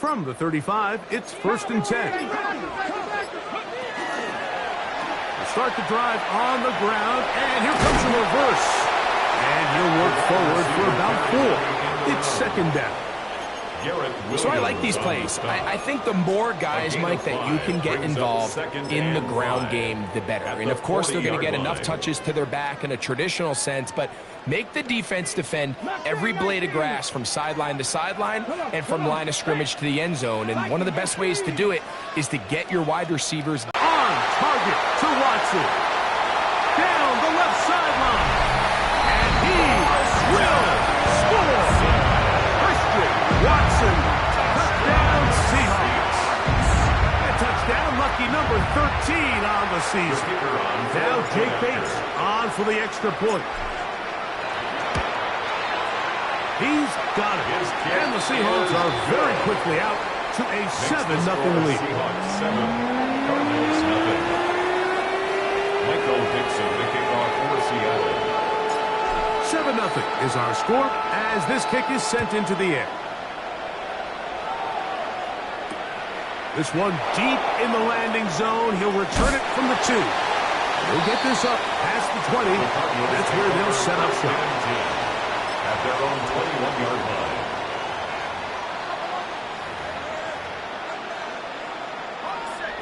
From the 35, it's 1st and 10. Start the drive on the ground, and here comes a reverse. And he'll work forward for about 4. It's 2nd down. So I like these plays. I think the more guys, Mike, that you can get involved in the ground game, the better. And, of course, they're going to get enough touches to their back in a traditional sense, but make the defense defend every blade of grass from sideline to sideline and from line of scrimmage to the end zone. And one of the best ways to do it is to get your wide receivers on target to Watson. Down the left sideline. And he will score. Christian Watson. Touchdown Seahawks. A touchdown, lucky number 13 on the season. Now Jake Bates on for the extra point. He's got it. And the Seahawks are very quickly out to a 7-0 lead. Cardinals nothing. Michael Dixon, the kickoff for Seattle. 7-0 is our score as this kick is sent into the air. This one deep in the landing zone. He'll return it from the 2. He'll get this up past the 20. That's where they'll set up shop. At their own 21-yard line.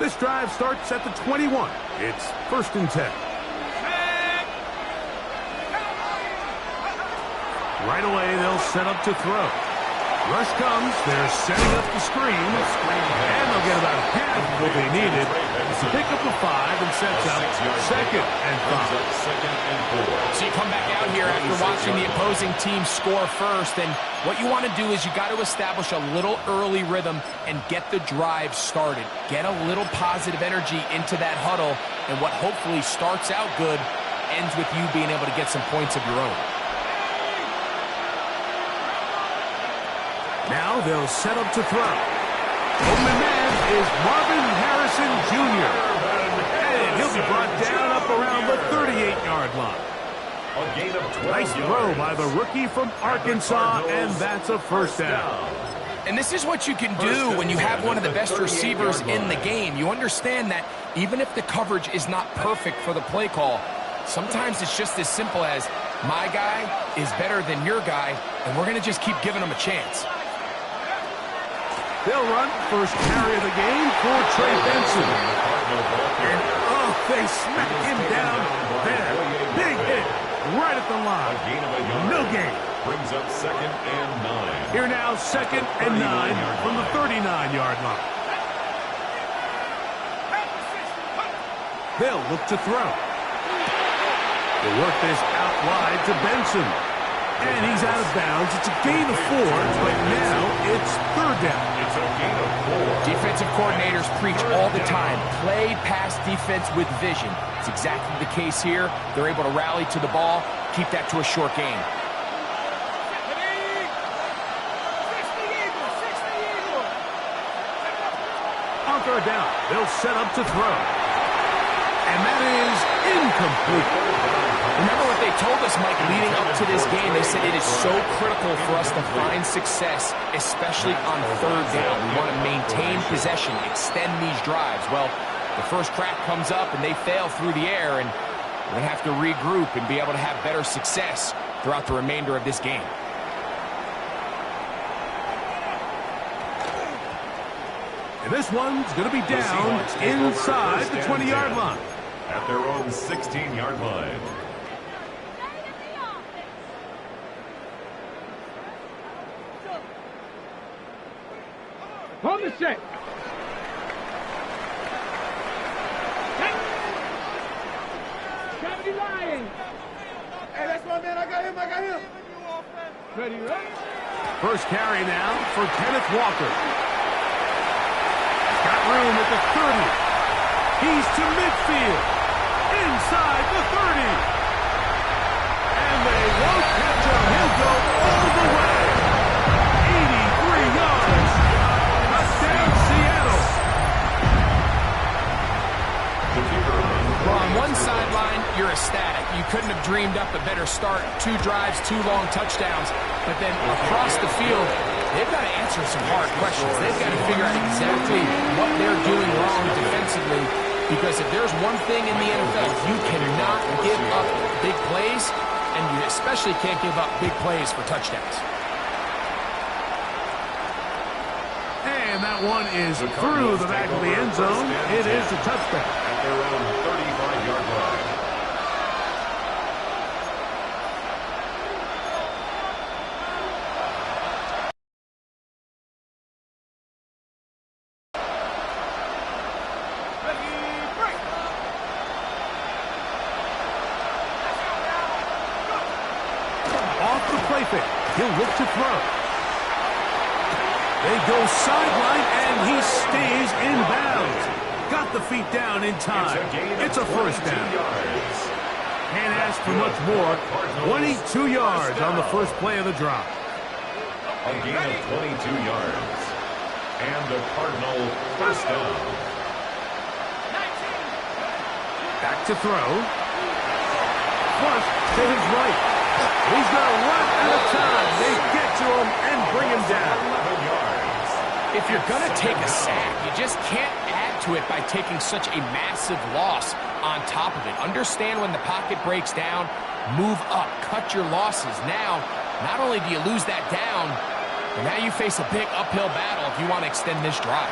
This drive starts at the 21. It's 1st and 10. Right away, they'll set up to throw. Rush comes. They're setting up the screen. And they'll get about half what they needed. It's a pickup of 5 and sets up 2nd and 5. So you come back out here after watching the opposing team score first, and what you want to do is you got to establish a little early rhythm and get the drive started. Get a little positive energy into that huddle, and what hopefully starts out good ends with you being able to get some points of your own. Now they'll set up to throw. Open man is Marvin Harrison Jr. And he'll be brought down up around the 38-yard line. A gain of 12 nice throw by the rookie from Arkansas, and that's a 1st down. And this is what you can do when you have one of the best receivers in the game. You understand that even if the coverage is not perfect for the play call, sometimes it's just as simple as my guy is better than your guy, and we're going to just keep giving him a chance. They'll run first carry of the game for Trey Benson. And, they smack him down there. Big hit right at the line. No gain. Brings up 2nd and 9. Here now, 2nd and 9 from the 39-yard line. They'll look to throw. They'll work this out wide to Benson. And he's out of bounds. It's a gain of 4, but now it's 3rd down. It's a gain of 4. Defensive coordinators preach all the time, play pass defense with vision. It's exactly the case here. They're able to rally to the ball, keep that to a short game. On 3rd down, they'll set up to throw. And that is incomplete. Remember what they told us, Mike, leading up to this game. They said it is so critical for us to find success, especially on 3rd down. We want to maintain possession, extend these drives. Well, the first crack comes up and they fail through the air, and we're going to have to regroup and be able to have better success throughout the remainder of this game. And this one's going to be down inside the 20-yard line. At their own 16-yard line. Hold the set. Gravity lying. Hey, that's my man. I got him. Ready, right? First carry now for Kenneth Walker. He's got room at the 30. He's to midfield. Inside the 30. And they won't catch him. He'll go all the way. 83 yards. Touchdown, Seattle. Well, on one sideline, you're ecstatic. You couldn't have dreamed up a better start. 2 drives, 2 long touchdowns. But then across the field, they've got to answer some hard questions. They've got to figure out exactly what they're doing wrong defensively, because if there's one thing in the NFL, you cannot give up big plays, and you especially can't give up big plays for touchdowns. And that one is through the back of the end zone. It is a touchback. At their own 35-yard line. Off the play fake. He'll look to throw. They go sideline, and he stays in bounds. Got the feet down in time. It's a first down. Can't ask for much more. 22 yards on the first play of the drop. A gain of 22 yards. And the Cardinal first down. Back to throw. Flush to his right. He's going to run out of time. They get to him and bring him down. 11 yards. If you're going to take a sack, you just can't add to it by taking such a massive loss on top of it. Understand when the pocket breaks down, move up, cut your losses. Now, not only do you lose that down, but now you face a big uphill battle if you want to extend this drive.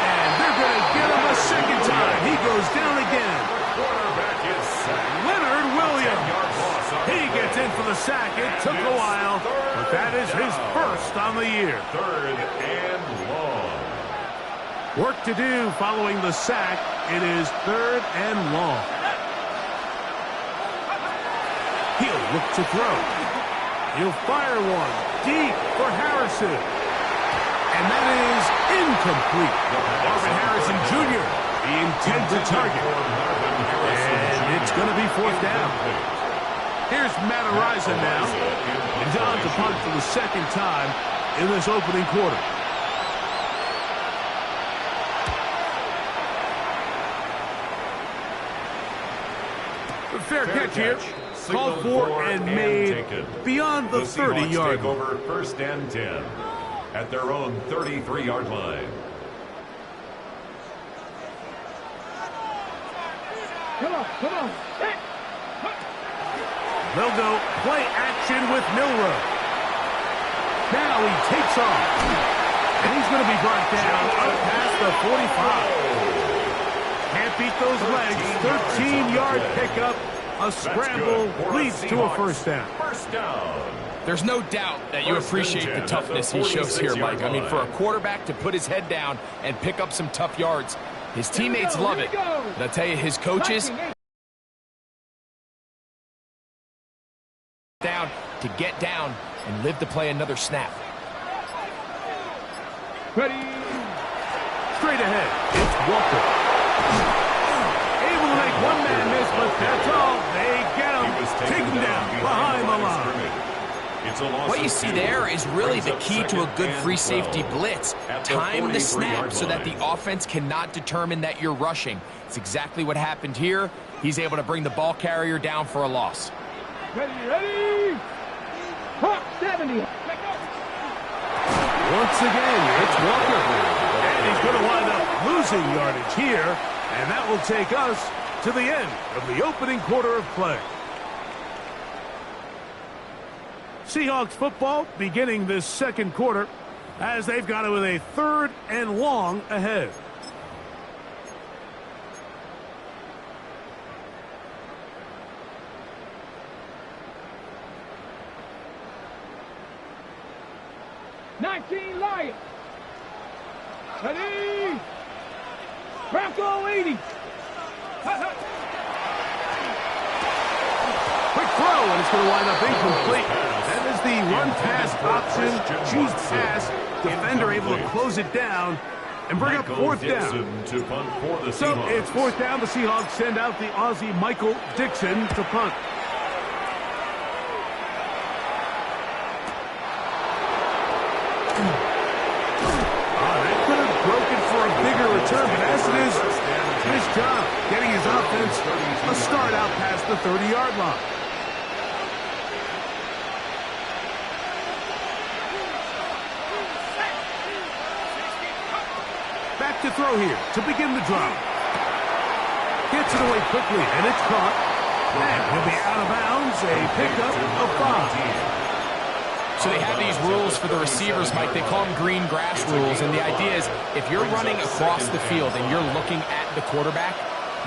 And they're going to get him a second time. He goes down again. Quarterback is sacked. Leonard Williams. 10-yard loss on He the gets play. in for the sack. It took a while, but that is his first on the year. Third and long. Work to do following the sack. It is third and long. He'll look to throw. He'll fire one deep for Harrison. And that is incomplete. Marvin Harrison Jr., the intended target. And it's going to be fourth down. Here's Matt Araiza now. And down to punt for the second time in this opening quarter. Fair catch here. Called for and made beyond the 30-yard line. Over first and 10 at their own 33-yard line. Come on. Hey. They'll go play action with Milroe. Now he takes off. And he's going to be brought down up past the 45. Can't beat those legs. 13-yard pickup. A scramble leads to a first down. First down. There's no doubt that you appreciate the toughness he shows here, Mike. I mean, for a quarterback to put his head down and pick up some tough yards, his teammates love it. But I'll tell you, his coaches down to get down and live to play another snap. Ready. Straight ahead. It's Walker. Able to make one man miss, but that's all. They get him. Take him down behind the line. What you see there is really the key to a good free safety blitz. Time the snap so that the offense cannot determine that you're rushing. It's exactly what happened here. He's able to bring the ball carrier down for a loss. Ready. Hop 70. Once again, it's Walker. And he's going to wind up losing yardage here. And that will take us to the end of the opening quarter of play. Seahawks football beginning this second quarter as they've got it with a third and long ahead. Lions. Ready. Bronco 80. Quick throw, and it's going to wind up incomplete. That is the run-pass option. Choose pass. Defender able to close it down and bring up fourth down. So it's fourth down. The Seahawks send out the Aussie Michael Dixon to punt. That could have broken for a bigger return, but as it is, his job getting his offense a start out past the 30-yard line. to throw here to begin the drive. Gets it away quickly, and it's caught. And he'll be out of bounds, a pickup of 5. So they have these rules for the receivers, Mike. They call them green grass rules, and the idea is if you're running across the field and you're looking at the quarterback,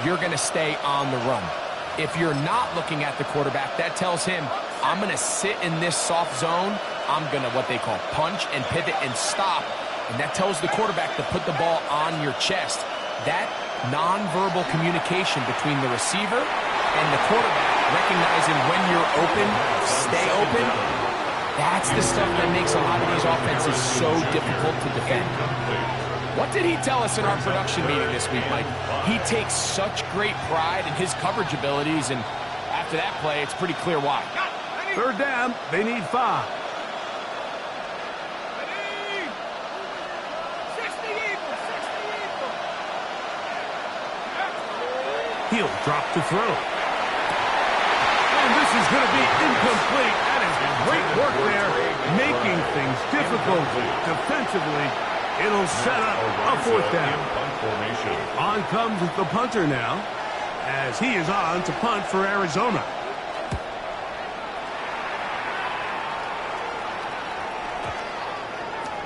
you're going to stay on the run. If you're not looking at the quarterback, that tells him, I'm going to sit in this soft zone. I'm going to what they call punch and pivot and stop, and that tells the quarterback to put the ball on your chest. That nonverbal communication between the receiver and the quarterback, recognizing when you're open, stay open, that's the stuff that makes a lot of these offenses so difficult to defend. What did he tell us in our production meeting this week, Mike? He takes such great pride in his coverage abilities, and after that play, it's pretty clear why. Third down, they need 5. He'll drop to throw. And this is going to be incomplete. That is great work there, making things difficult defensively. It'll set up a 4th down. On comes the punter now, as he is on to punt for Arizona.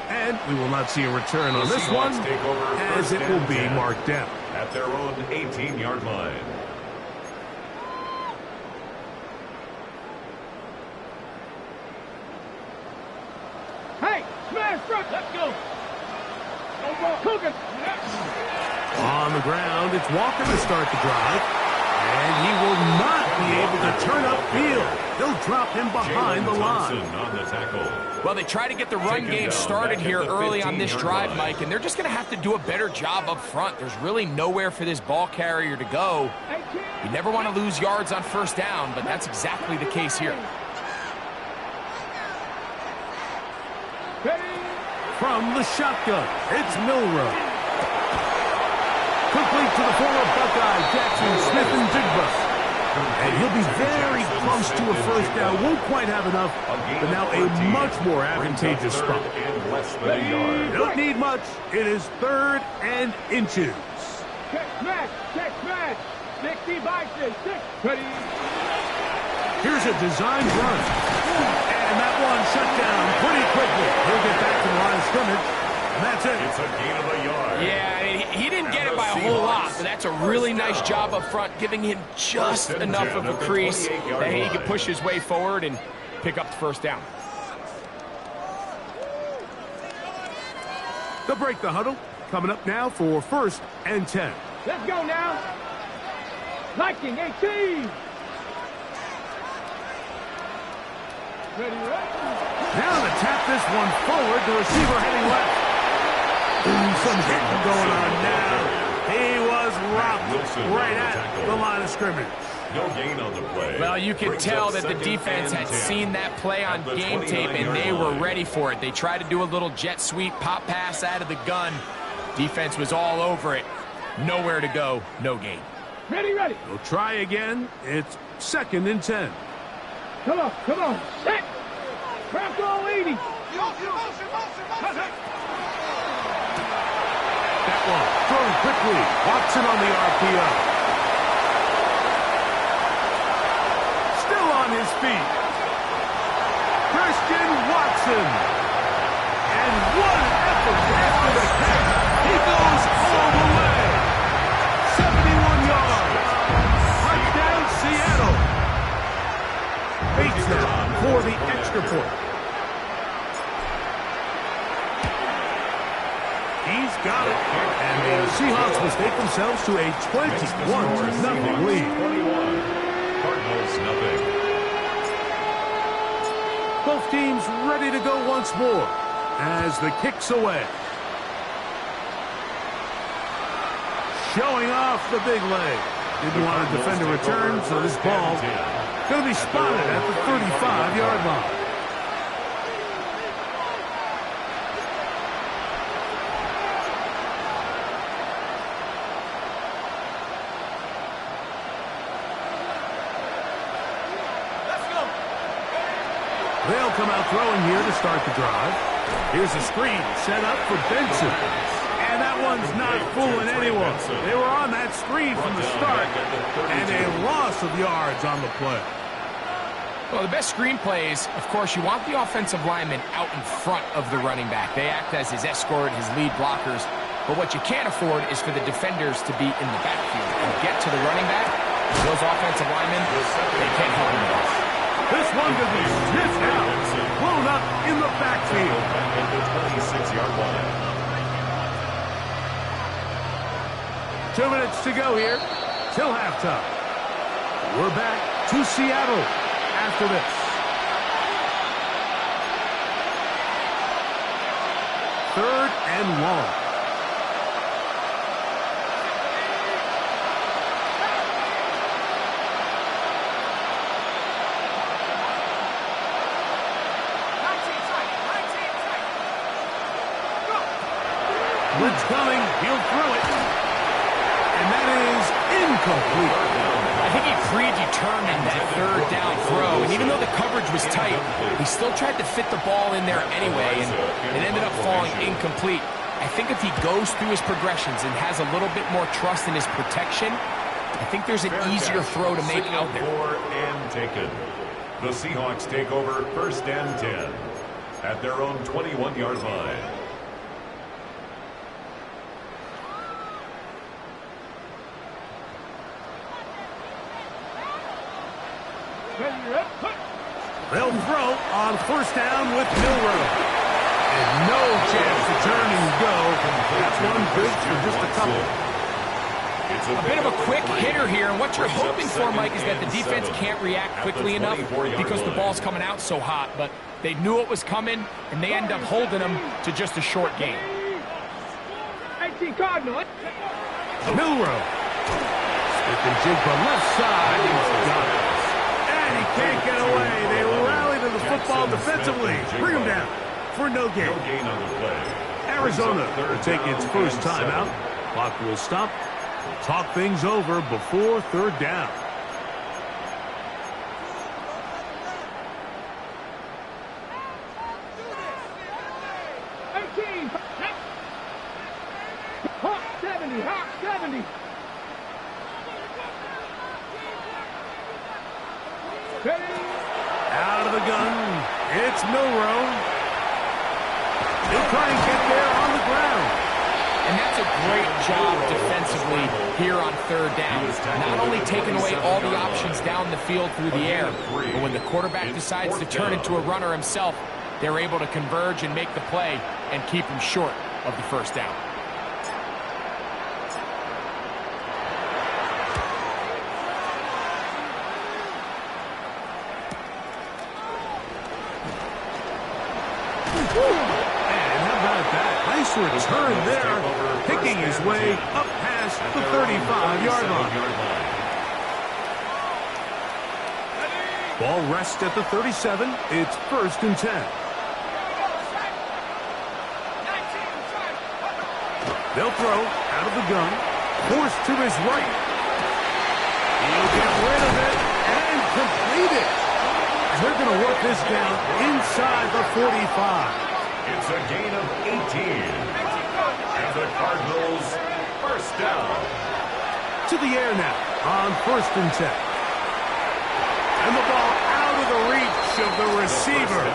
And we will not see a return on this one, as it will be marked down at their own 18-yard line. Hey, smash front. Let's go. No ball. Cooking. On the ground, it's Walker to start the drive. And he will not be able to turn upfield. They'll drop him behind the line. On the tackle. Well, they try to get the run game started here early on this drive, Mike, and they're just going to have to do a better job up front. There's really nowhere for this ball carrier to go. You never want to lose yards on 1st down, but that's exactly the case here. From the shotgun, it's Milroe. Complete to the former Buckeye, Jackson Smith-Njigba. And he'll be very close to a 1st down. Won't quite have enough, but now a much more advantageous spot. Don't need much. It is 3rd and inches. Check smash. 60 by 6. Ready. Here's a designed run. And that one shut down pretty quickly. He'll get back to the line of scrimmage. And that's it. It's a gain of a yard. Yeah, I mean, he didn't get it by a whole lot, but that's a really nice job up front, giving him just enough of a crease that he can push his way forward and pick up the 1st down. They'll break the huddle. Coming up now for 1st and 10. Let's go now. Liking 18. Ready. Now to tap this one forward, the receiver heading left. Some hitting going on now. He was rocked right at the line of scrimmage. No gain on the play. Well, you can tell that the defense had seen that play on game tape, and they were ready for it. They tried to do a little jet sweep, pop pass out of the gun. Defense was all over it. Nowhere to go, no gain. Ready. We'll try again. It's 2nd and 10. Come on. Set. Craft all 80. That one thrown quickly. Watson on the RPO. Still on his feet. Christian Watson. And what an effort after the catch. He goes all the way. 71 yards. Touchdown, Seattle. Bates now for the extra point. He's got it. And the Seahawks mistake themselves to a 21-0 lead. 21. Cardinals nothing. Both teams ready to go once more as the kick's away. Showing off the big leg. Didn't want to defend a return, so this ball going to be spotted at the 35-yard line. They'll come out throwing here to start the drive. Here's a screen set up for Benson. And that one's not fooling anyone. They were on that screen from the start, and a loss of yards on the play. Well, the best screen plays, of course, you want the offensive lineman out in front of the running back. They act as his escort, his lead blockers. But what you can't afford is for the defenders to be in the backfield and get to the running back. Those offensive linemen, they can't help him at all. This one could be sniffed out, blown up in the backfield. At the 26-yard line. 2 minutes to go here till halftime. We're back to Seattle after this. Third and long. Blitz coming, he'll throw it. And that is incomplete. I think he predetermined that third down throw, and even though the coverage was tight, he still tried to fit the ball in there anyway, and it ended up falling incomplete. I think if he goes through his progressions and has a little bit more trust in his protection, I think there's an easier throw to make out there. And taken. The Seahawks take over 1st and 10 at their own 21-yard line. They'll throw on 1st down with Milroe. And no chance to turn and go. That's one good for just a couple. A bit of a quick hitter here, and what you're hoping for, Mike, is that the defense can't react quickly enough because the ball's coming out so hot, but they knew it was coming, and they end up holding them to just a short game. 18 Cardinal. Milroe. Stick and jig for left side. He's got it. And he can't get away. They rally to the football defensively. Bring him down for no gain. No gain on the play. Arizona will take its first timeout. Clock will stop. We'll talk things over before 3rd down. Hawk 70, Hawk 70. Out of the gun, it's Milroe. He'll try and get there on the ground. And that's a great job defensively here on 3rd down. Not only taking away all the options down the field through the air, but when the quarterback decides to turn into a runner himself, they're able to converge and make the play and keep him short of the 1st down. Nice return there, picking his way up past the 35-yard line. Ball rests at the 37. It's 1st and 10. They'll throw out of the gun, forced to his right. He'll get rid of it and complete it. They're going to work this down inside the 45. It's a gain of 18. And the Cardinals, 1st down. To the air now on 1st and 10. And the ball out of the reach of the receiver.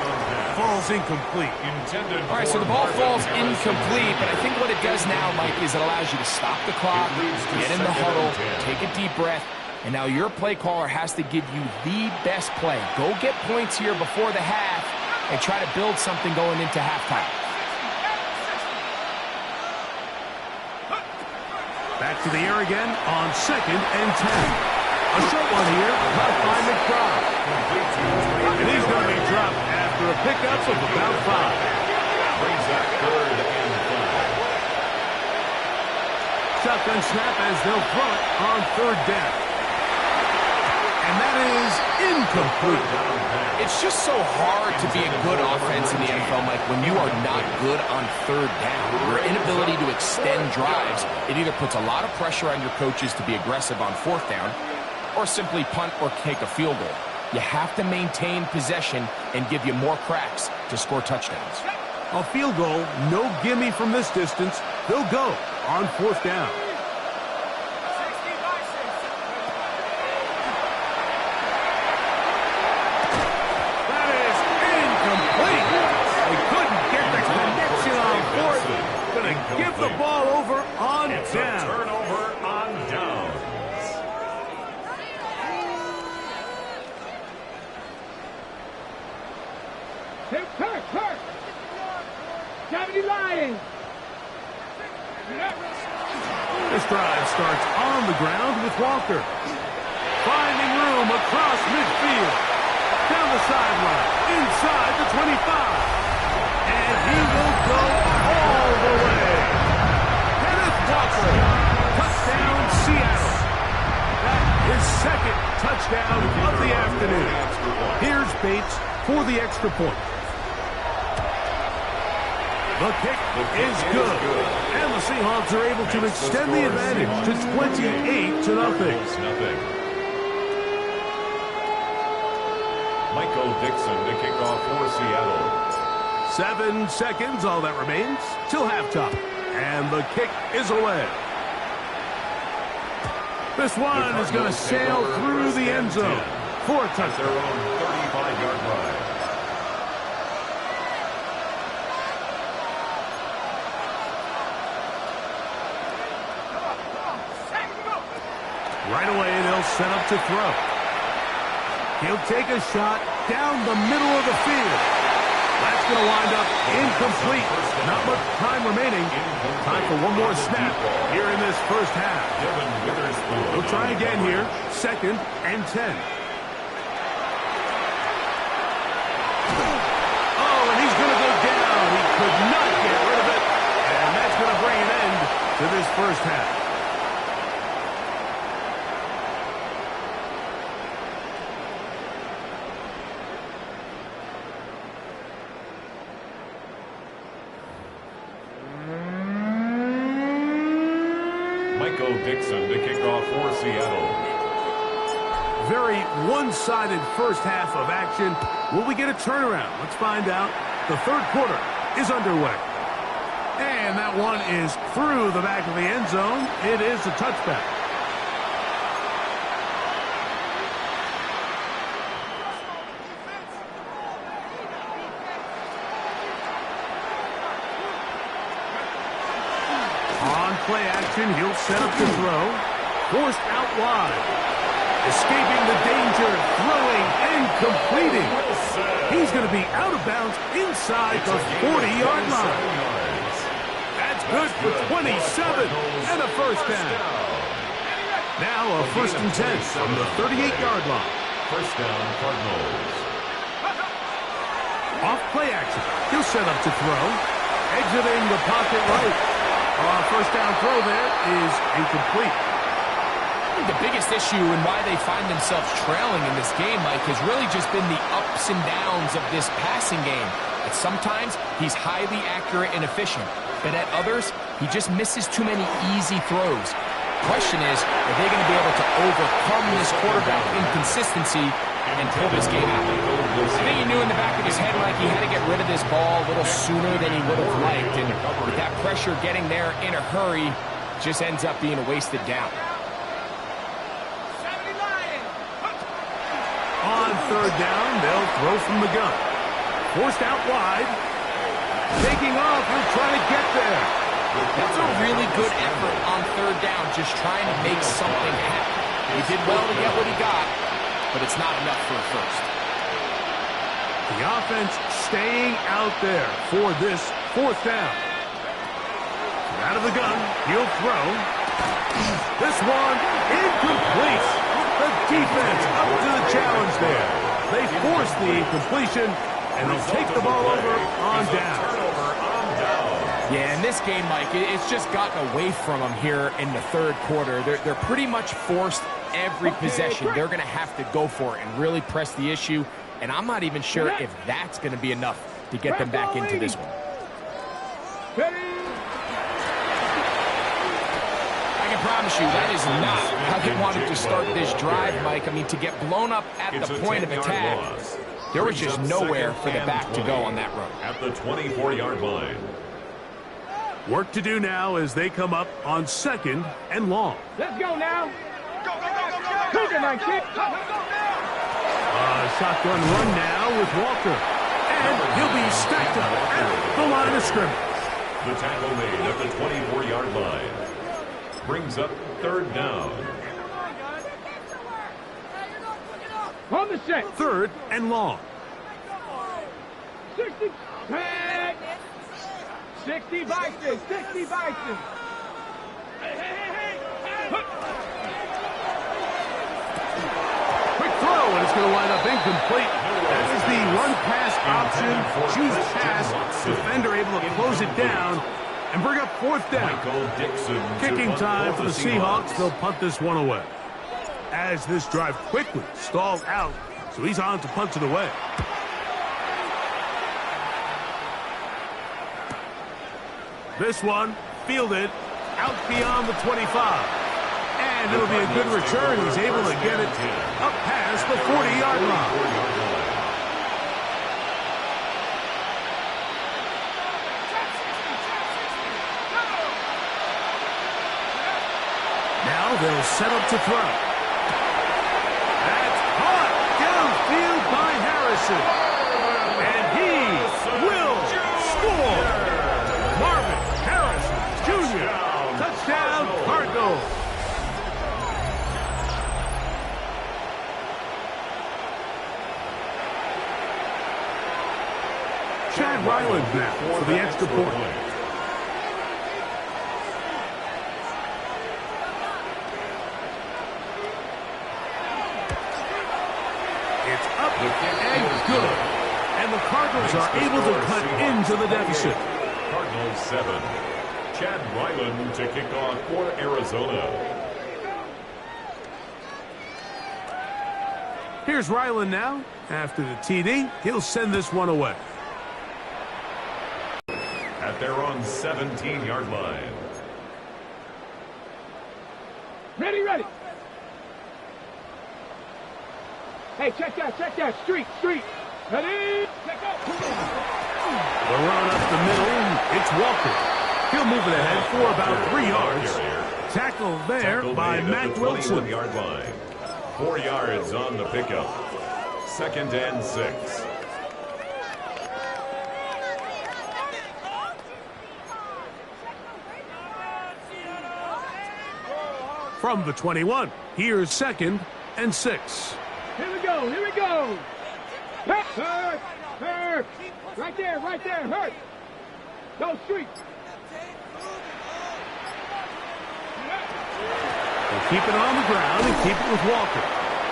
Falls incomplete. All right, so the ball falls incomplete, but I think what it does now, Mike, is it allows you to stop the clock, get in the huddle, take a deep breath, and now your play caller has to give you the best play. Go get points here before the half and try to build something going into halftime. Back to the air again on 2nd and 10. A short one here, left by McBride. And he's going to be dropped after a pickup of about 5. Brings that 3rd and 5. Shotgun snap as they'll throw it on 3rd down. And that is incomplete. It's just so hard to be a good offense in the NFL, Mike, when you are not good on 3rd down. Your inability to extend drives, it either puts a lot of pressure on your coaches to be aggressive on 4th down or simply punt or take a field goal. You have to maintain possession and give you more cracks to score touchdowns. A field goal, no gimme from this distance. They'll go on 4th down. That is incomplete. They couldn't get the connection on 4th. Going to give the ball over on It's down. a turnover on downs. Hey, Kirk! Gravity lying! This drive starts on the ground with Walker. Finding room across midfield. Down the sideline. Inside the 25. And he will go all the way. Kenneth Walker. Touchdown, Seattle. That is second touchdown of the afternoon. Here's Bates for the extra point. The kick is good. And the Seahawks are able to extend the advantage to 28-0. Michael Dixon to kick off for Seattle. 7 seconds, all that remains, till halftime. And the kick is away. This one is going to sail through the end zone for a At their touchdown. own 35-yard line. Right away, they'll set up to throw. He'll take a shot down the middle of the field. That's going to wind up incomplete. Not much time remaining. Time for one more snap here in this first half. Devin Witherspoon. We'll try again here. 2nd and 10. Oh, and he's going to go down. He could not get rid of it. And that's going to bring an end to this first half. Michael Dixon to kick off for Seattle. Very one-sided first half of action. Will we get a turnaround? Let's find out. The third quarter is underway. And that one is through the back of the end zone. It is a touchback. On play action, he'll set up to throw. Forced out wide. Escaping the danger, throwing and completing. He's going to be out of bounds inside the 40-yard line. That's good for 27 and a first down. Now a 1st and 10 from the 38-yard line. First down, Cardinals. Off play action. He'll set up to throw. Exiting the pocket right. First down throw there is incomplete. I think the biggest issue and why they find themselves trailing in this game, Mike, has really just been the ups and downs of this passing game. At sometimes, he's highly accurate and efficient, but at others, he just misses too many easy throws. Question is, are they going to be able to overcome this quarterback inconsistency and pull this game out? I think he knew in the back of his head, like, he had to get rid of this ball a little sooner than he would have liked, and with that pressure getting there in a hurry, just ends up being a wasted down. On 3rd down, they'll throw from the gun. Forced out wide. Taking off, he'll try to get there. That's a really good effort on 3rd down, just trying to make something happen. He did well to get what he got, but it's not enough for a first. The offense staying out there for this 4th down. Out of the gun, he'll throw. This one incomplete. The defense up to the challenge there. They force the incompletion, and they'll take the ball over on down. Yeah, in this game, Mike, it's just gotten away from them here in the 3rd quarter. They're pretty much forced every possession. They're going to have to go for it and really press the issue, and I'm not even sure if that's going to be enough to get them back into this one. Ready? I can promise you, that is not how they wanted to start this drive, Mike. I mean, to get blown up at the point of attack, there was just nowhere for the back to go on that run. At the 24-yard line. Work to do now as they come up on 2nd and long. Let's go now. Cougar 19. Shotgun run now with Walker. And he'll be stacked up at the line of scrimmage. The tackle made at the 24-yard line. Brings up 3rd down. On the set. 3rd and long. 60. 60 Bison. 60 Bison. Quick throw, and it's going to wind up incomplete. That is the run-pass option. Choose pass. Defender able to close it down and bring up 4th down. Kicking time for the Seahawks. They'll punt this one away. As this drive quickly stalls out, so he's on to punt it away. This one fielded out beyond the 25. And it'll be a good return. He's able to get it up past the 40-yard line. Now they'll set up to throw. That's caught downfield by Harrison. And he will score. Marvin Harrison Jr. Touchdown, Cardinals. Chad Ryland now for the extra point. It's up and good. And the Cardinals are able to cut into the deficit. Cardinals 7. Chad Ryland to kick off for Arizona. Here's Ryland now. After the TD, he'll send this one away. At their own 17-yard line. Ready, ready. Hey, check that. Street. Ready? Check out. The run up the middle. It's Walker. He'll move it ahead for about 3 yards. Tackle there by Matt Wilson. 21-yard line. 4 yards on the pickup. 2nd and 6. From the 21, here's 2nd and 6. Here we go. Hurt. Right there, hurt. Go street. They'll keep it on the ground and keep it with Walker.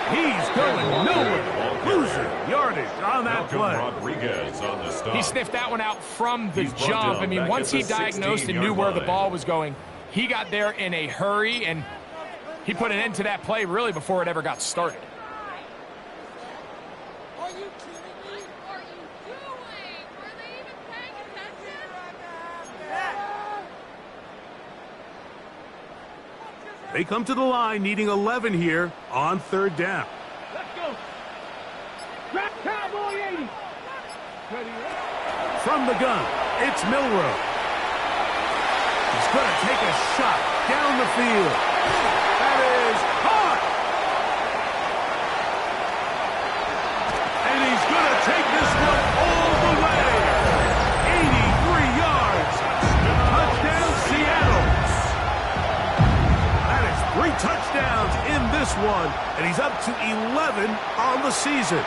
He's going nowhere. Losing yardage on that play. Rodriguez on the stop. He sniffed that one out from the jump. I mean, once he diagnosed and knew where the ball was going, he got there in a hurry, and he put an end to that play really before it ever got started. Are you kidding me? What are you doing? Were they even paying attention? They come to the line needing 11 here on 3rd down. Let's go. Drop Cowboy 80. From the gun, it's Milroe. He's going to take a shot down the field. That is caught. And he's going to take this one all the way. 83 yards. Touchdown, Seattle. That is 3 touchdowns in this one, and he's up to 11 on the season.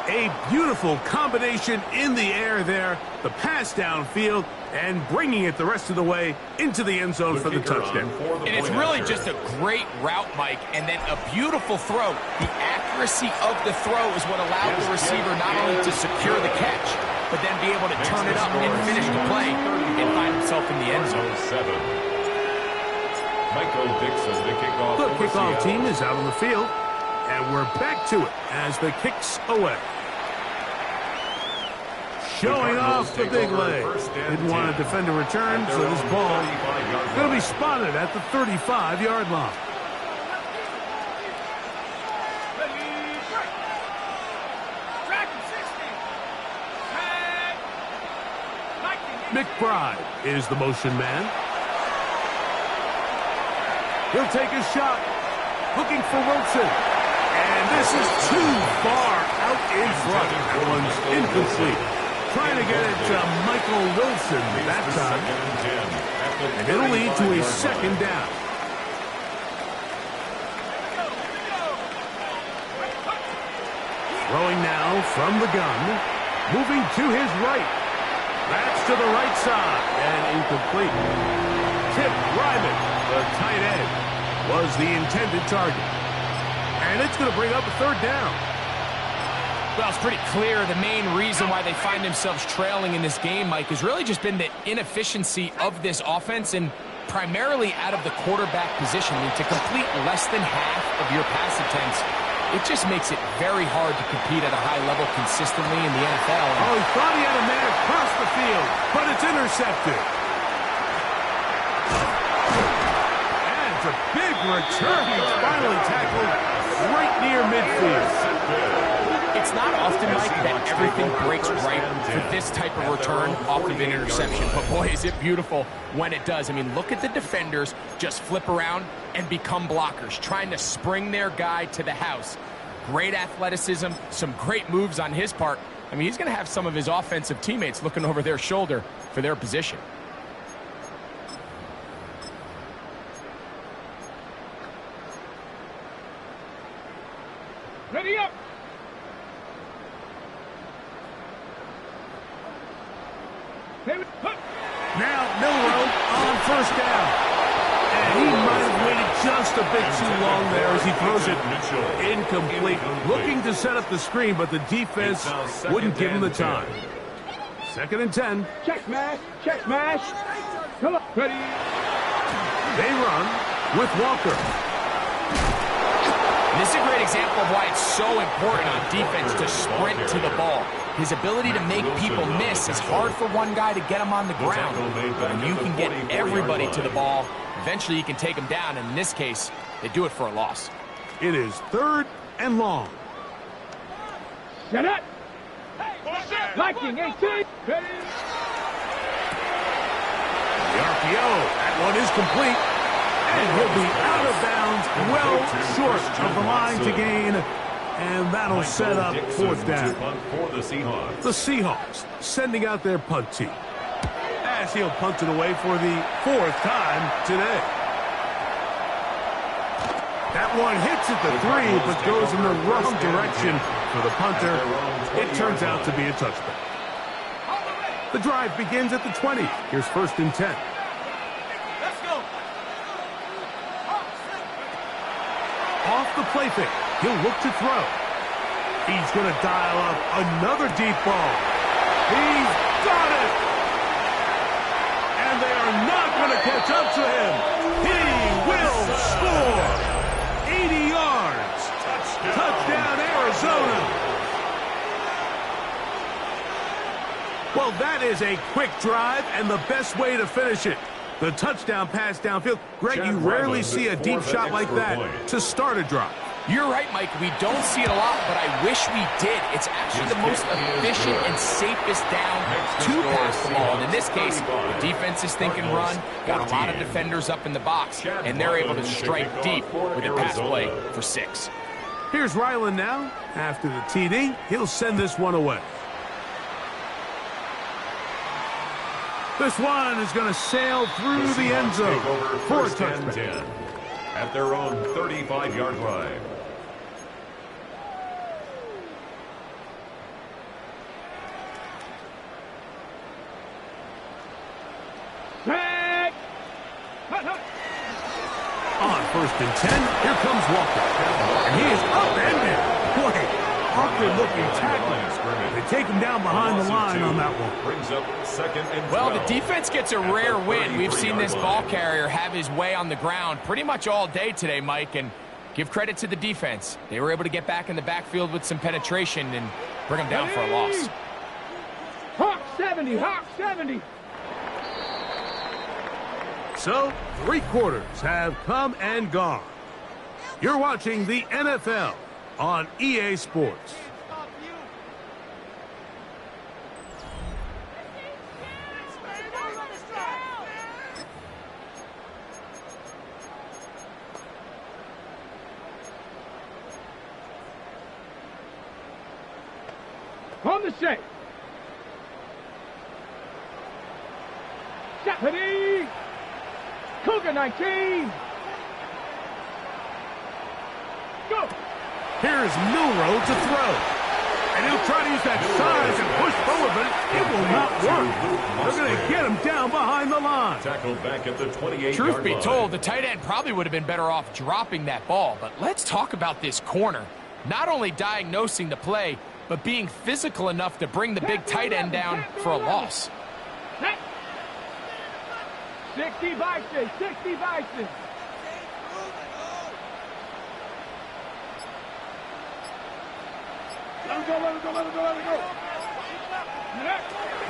A beautiful combination in the air there. The pass downfield and bringing it the rest of the way into the end zone for the touchdown. And it's really just a great route, Mike, and then a beautiful throw. The accuracy of the throw is what allowed the receiver not only to secure the catch, but then be able to turn it up and finish the play and find himself in the end zone. 7. Michael Dixon to kick off. The kickoff team is out on the field, and we're back to it as the kick's away. showing off the big leg. Didn't want to defend a return, so this ball is going to be spotted at the 35-yard line. McBride is the motion man. He'll take a shot, looking for Wilson. And this is too far out in front. That one's incomplete. Trying to get it to Michael Wilson that time. And it'll lead to a second down. Throwing now from the gun. Moving to his right. That's to the right side, and incomplete. Tip Ryman, the tight end, was the intended target. And it's going to bring up a third down. Well, it's pretty clear the main reason why they find themselves trailing in this game, Mike, has really just been the inefficiency of this offense and primarily out of the quarterback position. I mean, to complete less than half of your pass attempts, it just makes it very hard to compete at a high level consistently in the NFL. Oh, he thought he had a man across the field, but it's intercepted. And it's a big return. He's finally tackled right near midfield. It's not often, Mike, that everything breaks right for this type of return off of an interception. But, boy, is it beautiful when it does. I mean, look at the defenders just flip around and become blockers, trying to spring their guy to the house. Great athleticism, some great moves on his part. I mean, he's going to have some of his offensive teammates looking over their shoulder for their position. Ready up. Now Milroe on first down. And he might have waited just a bit too long there as he throws it incomplete. Looking to set up the screen, but the defense wouldn't give him the time. 2nd and 10. Check smash. Check smash. Come on. Ready. They run with Walker. This is a great example of why it's so important on defense to sprint to the ball. His ability to make people miss is hard for one guy to get him on the ground. But when you can get everybody to the ball, eventually you can take them down. And in this case, they do it for a loss. It is 3rd and long. Set up. Viking 18. Ready. The RPO. That one is complete. And he'll be out of bounds, well short of the line to gain. And that'll set up 4th down. The Seahawks sending out their punt team. As he'll punt it away for the 4th time today. That one hits at the 3, but goes in the wrong direction for the punter. It turns out to be a touchback. The drive begins at the 20. Here's 1st and 10. Off the play fake. He'll look to throw. He's going to dial up another deep ball. He's got it! And they are not going to catch up to him. He will score! 80 yards. Touchdown, Arizona. Well, that is a quick drive and the best way to finish it. The touchdown pass downfield. Greg, you rarely see a deep shot like that to start a drive. You're right, Mike. We don't see it a lot, but I wish we did. It's actually the most efficient and safest down to pass the ball. And in this case, the defense is thinking run, got a lot of defenders up in the box, and they're able to strike deep with a pass play for 6. Here's Ryland now. After the TD, he'll send this one away. This one is going to sail through the end zone for a touchdown. At their own 35-yard line. Back. On 1st and 10, here comes Walker. And he is upended. Boy, awkward looking tackling. They take him down behind the line on that one. Brings up 2nd and 12. Well, the defense gets a rare win. We've seen this ball carrier have his way on the ground pretty much all day today, Mike, and give credit to the defense. They were able to get back in the backfield with some penetration and bring them down for a loss. 70, Hawk 70. So, 3 quarters have come and gone. You're watching the NFL on EA Sports. On the shape. Jeopardy! Cougar 19. Go! Here's Milroe to throw. And he'll try to use that size and push forward, but it will not work. They're going to get him down behind the line. Tackled back at the 28-yard Truth be line. told, the tight end probably would have been better off dropping that ball. But let's talk about this corner. Not only diagnosing the play, but being physical enough to bring the big tight end down for a loss. 60 Bison, 60 Bison. Let him go, let him go, let him go, let him go.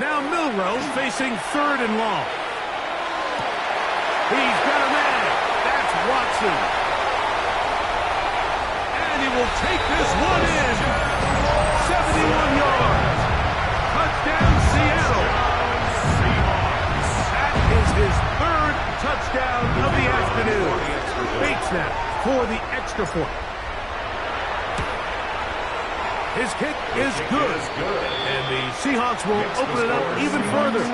Now Milroe facing 3rd and long. He's got a man. That's Watson. And he will take this one in. 71 yards. Touchdown, Seattle. That is his 3rd touchdown of the afternoon. Bait snap for the extra point. His kick is good. And the Seahawks will open it up even further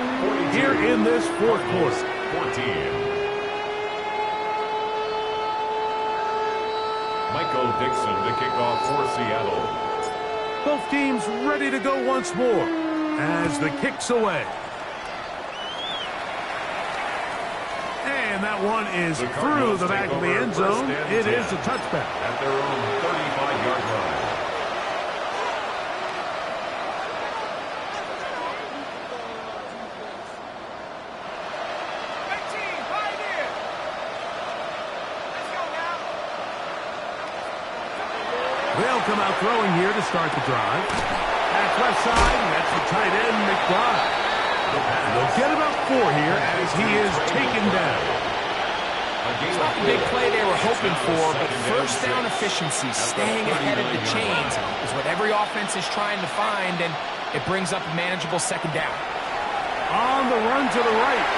here in this 4th quarter. 14. Michael Dixon to kick off for Seattle. Both teams ready to go once more as the kick's away. And that one is through the back of the end zone. It is a touchback. At their own 35-yard line. They'll come out throwing here to start the drive. That's left side, and that's the tight end, McBride. They'll get about 4 here as he is taken down. It's not the big play they were hoping for, but first down efficiency, staying ahead of the chains, is what every offense is trying to find, and it brings up a manageable 2nd down. On the run to the right.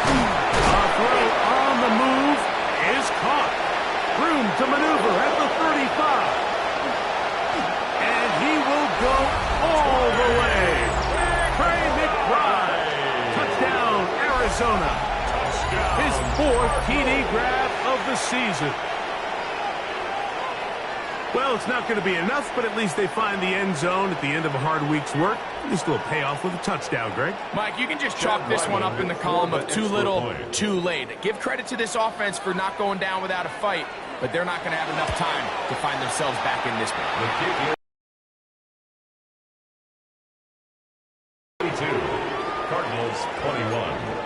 A throw on the move is caught. Room to maneuver at the 35. And he will go all the way. Trey McBride. Touchdown, Arizona. His 4th TD grab of the season. Well, it's not going to be enough, but at least they find the end zone at the end of a hard week's work. At least it'll pay off with a touchdown, Greg. Mike, you can just chalk this one up in the column of too little, too late. Give credit to this offense for not going down without a fight, but they're not going to have enough time to find themselves back in this one. The kick is 22. Cardinals 21.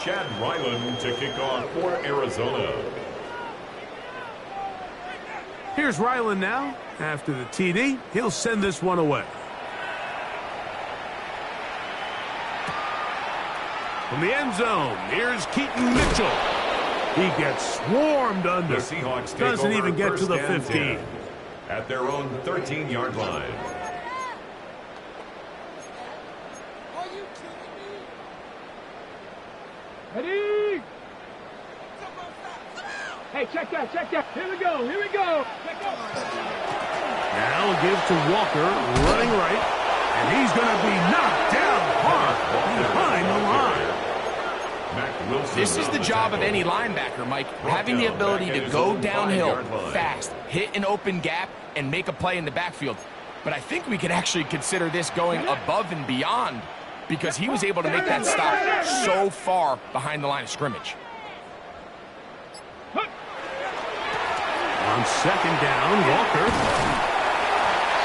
Chad Ryland to kick off for Arizona. Here's Ryland now. After the TD, he'll send this one away. From the end zone, here's Keaton Mitchell. He gets swarmed under. The Seahawks take doesn't over even get to the 1st and 15. 10 at their own 13-yard line. Are you kidding me? Ready? Hey, check that, check that. Here we go, here we go. Check out. Now give to Walker, running right. And he's going to be knocked down hard behind the line. This is the job of any linebacker, Mike. Having the ability to go downhill fast, hit an open gap, and make a play in the backfield. But I think we could actually consider this going above and beyond because he was able to make that stop so far behind the line of scrimmage. On 2nd down, Walker.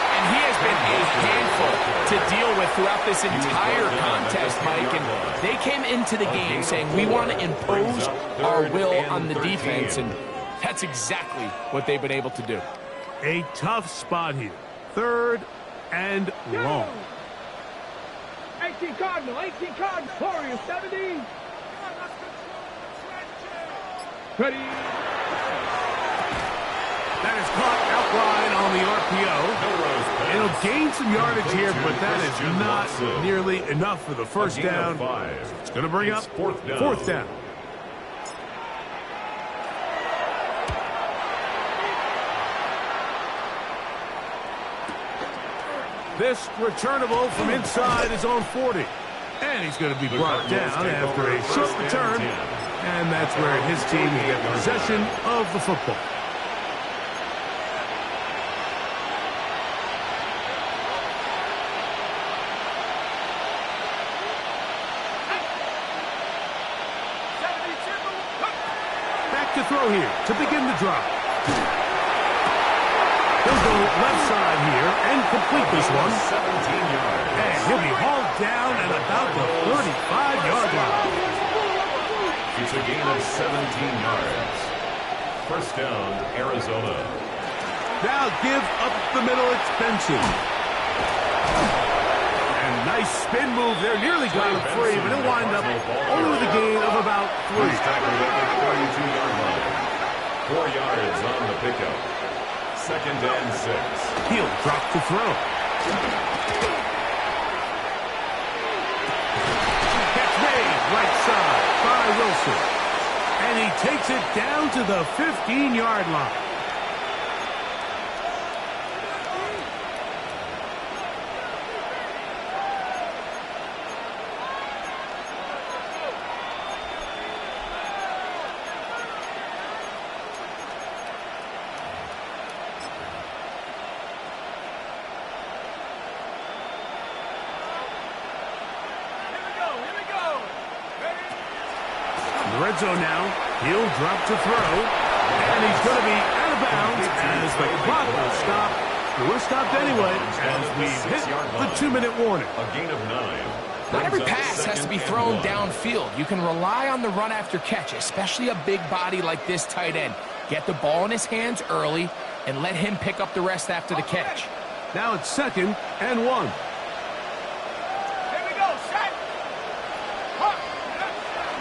And he has been a handful to deal with throughout this entire contest, Mike. And they came into the game saying, we want to impose our will on the defense. And that's exactly what they've been able to do. A tough spot here. 3rd and long. 18 Cardinal, 18 Cardinal. Warriors, 70. Ready. That is caught outline on the RPO. It'll gain some yardage here, but that is not nearly enough for the first down. It's going to bring up fourth down. This returnable from inside his own 40. And he's going to be brought down after a short return. And that's where his team will get possession of the football. Back to throw here to begin the drive. He'll go left side here and complete this one. 17 yards. And he'll be hauled down at about the 35-yard line. It's a gain of 17 yards. First down, Arizona. Now give up the middle, it's Benson. And nice spin move there. Nearly got him free, but he'll wind up only with a gain of about 3. He's tackled at the 32-yard line. 4 yards on the pickup. Second and 6. He'll drop to throw. Catch made right side by Wilson. And he takes it down to the 15-yard line. Red zone now. He'll drop to throw. And he's going to be out of bounds as the clock will stop. We're stopped anyway as we've hit the 2-minute warning. A gain of 9. Not every pass has to be thrown downfield. You can rely on the run after catch, especially a big body like this tight end. Get the ball in his hands early and let him pick up the rest after the catch. Now it's 2nd and 1.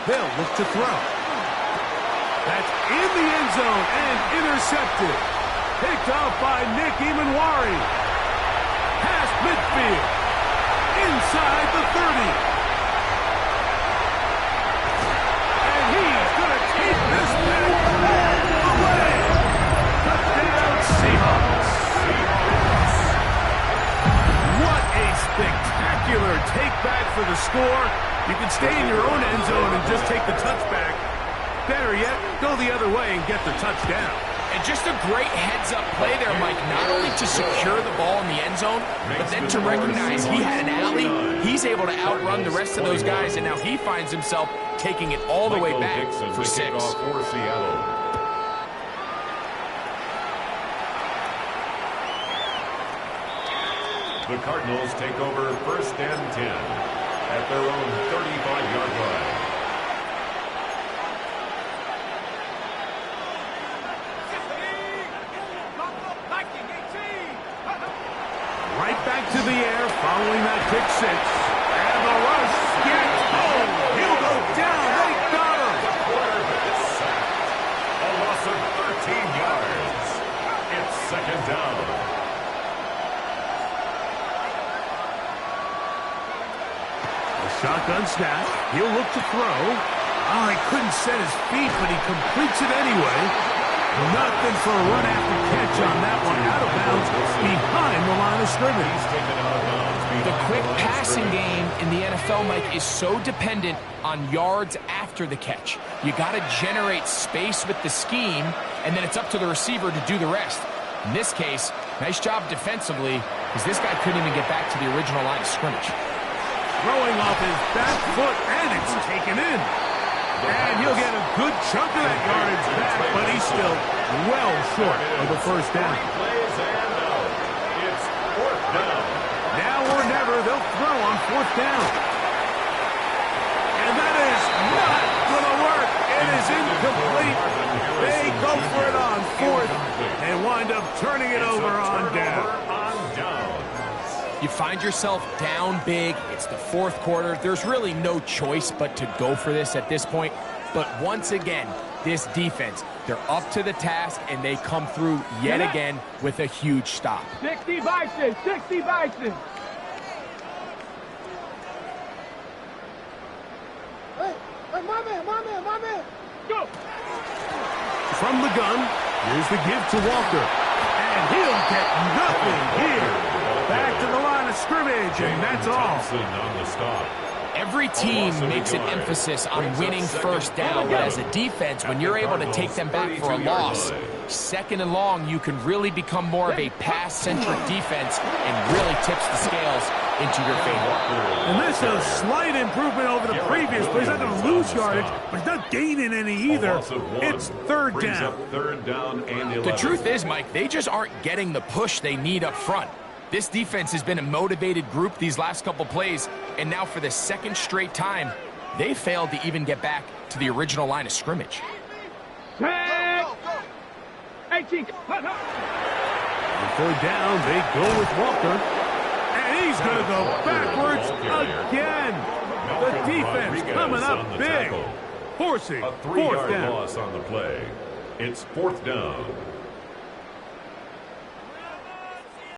They'll look to throw. That's in the end zone and intercepted. Picked off by Nick Emanwari. Past midfield. Inside the 30. And he's going to take this back away. Touchdown Seahawks. What a spectacular take back for the score. You can stay in your own end zone and just take the touchback. Better yet, go the other way and get the touchdown. And just a great heads-up play there, Mike, not only to secure the ball in the end zone, but then to recognize he had an alley. He's able to outrun the rest of those guys, and now he finds himself taking it all the way back for 6. For Seattle. The Cardinals take over 1st and 10. At their own 35-yard line. Right back to the air following that pick 6. And the rush gets home. He'll go down. They got him. The quarterback is sacked. A loss of 13 yards. It's 2nd down. Shotgun snap. He'll look to throw. Oh, he couldn't set his feet, but he completes it anyway. Nothing for a run after catch on that one. Out of bounds behind the line of scrimmage. He's taken out of bounds. The quick passing game in the NFL, Mike, is so dependent on yards after the catch. You got to generate space with the scheme, and then it's up to the receiver to do the rest. In this case, nice job defensively, because this guy couldn't even get back to the original line of scrimmage. Throwing off his back foot, and it's taken in. And he'll get a good chunk of that yardage back, but he's still well short of the first down. It's 4th down. Now or never, they'll throw on 4th down. And that is not going to work. It is incomplete. They go for it on 4th and wind up turning it over on down. find yourself down big, it's the fourth quarter, there's really no choice but to go for this at this point. But once again, this defense, they're up to the task, and they come through yet again with a huge stop. 60 Bison, 60 Bison. Hey, my man. Go. From the gun, here's the give to Walker. And he'll get nothing here. Back to the line of scrimmage, and that's all. Thompson on the stop. Every team makes an emphasis on winning first down, but as a defense, when you're able to take them back for a loss, second and long, you can really become more of a pass-centric defense and really tips the scales into your favor. And this is a slight improvement over the previous play. He's not going to lose yardage, but he's not gaining any either. It's third down. Third down and 11. The truth is, Mike, they just aren't getting the push they need up front. This defense has been a motivated group these last couple plays, and now for the second straight time, they failed to even get back to the original line of scrimmage. 18. On third down, they go with Walker. And he's going to go backwards again. The defense coming up big. Forcing a fourth 3-yard down. loss on the play. It's fourth down.